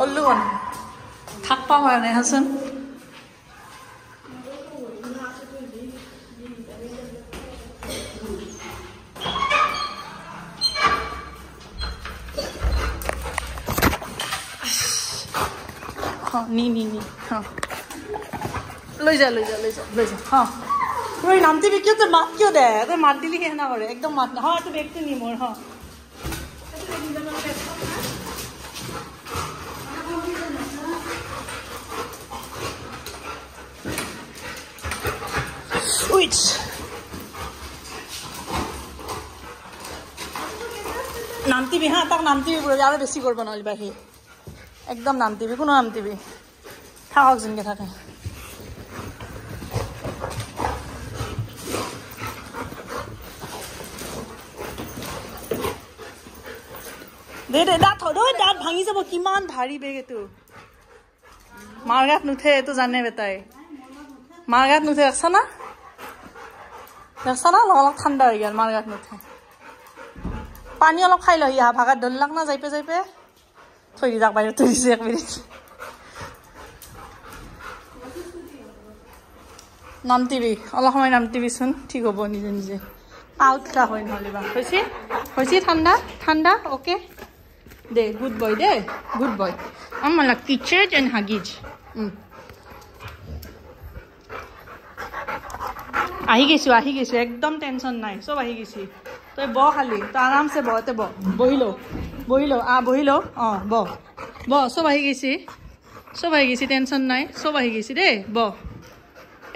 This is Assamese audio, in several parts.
অলুন থাকবা পৰা নাই হাচোন নি নি নি লৈ যা লৈ যা লৈ যা লৈ যা তুই নামতি বি কিয় তোর মাত কিয় দে তোর মাত দিলি হে না করে একদম মাত হ্যাঁ তুই বেগতে নি মোর হ্যাঁ উইচ নামতিবি হ্যাঁ তাক নামতিবি পুরো আরো বেশি করবো না বাহি একদম নামতিবি কোনো নামতিবি থাকক যেনকে থাকে দে দে দাঁত দাঁত ভাঙি যাব কিমান ভাৰী বেগ এইটো মাৰ গাত নুঠে এইটো জানে বেটাই মাৰ গাত নুঠে দেখছা না অলপ ঠাণ্ডা হৈ গ'ল মাৰ গাত নুঠে পানী অলপ খাই লহি আহা ভাগাত ধৰলাক না যাইপে থৈ দি যাক বাহিৰত থৈ দিছে 1 মিনিট নামতিবি অলপ সময় নামতিবিচোন ঠিক হ'ব নিজে নিজে আউট কা হয় নহ'লে বা হৈছে ঠাণ্ডা ওকে দে গুড বয় দে গুড বয় আমার লাগ কিচেজ এন্ড হাগিজ আহি গেছো একদম টেনশন নাই সব আহি গেছি তই ব খালি তো আরামসে বতে বহিলো বহিলো ব সব আহি গেছি টেনশন নাই সব আহি গেছি দে ব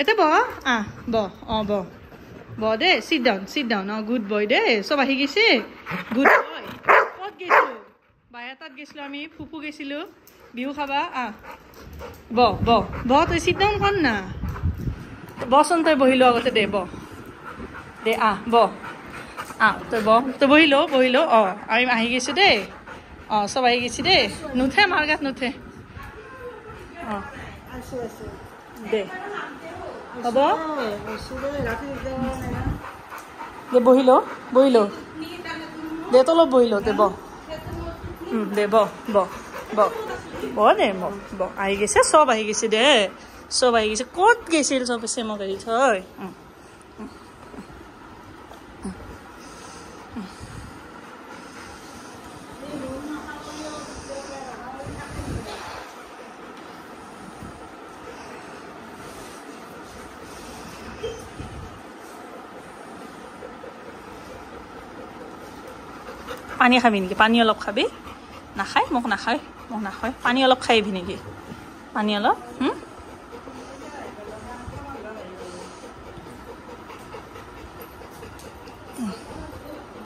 এতে ব ব দে সিট ডাউন গুড বয় দে সব আহি গেছি গুড বয় কত গেছো বায়াতাত গেছিলো আমি ফুফু গেছিলো বিহু খাবা ব তুই সিট ডাউন কর না বসন তই বহিলো আগতে দে দে তই বহিলো আমি আহি গেছো দে সব আহি গেছি দে নুঠে মাৰ গাত নুঠে দে হ'ব দে বহিলো দে তলত বহিলো দে দে ব দে আহি গেছে সব আহি গেছে দে সব আহি গেছে ক'ত গেছিল সব চেমক এৰি থৈ পানী খাবি নেকি পানী অলপ খাবি নাখায় মোক নাখায় পানী অলপ খাইবি নেকি পানী অলপ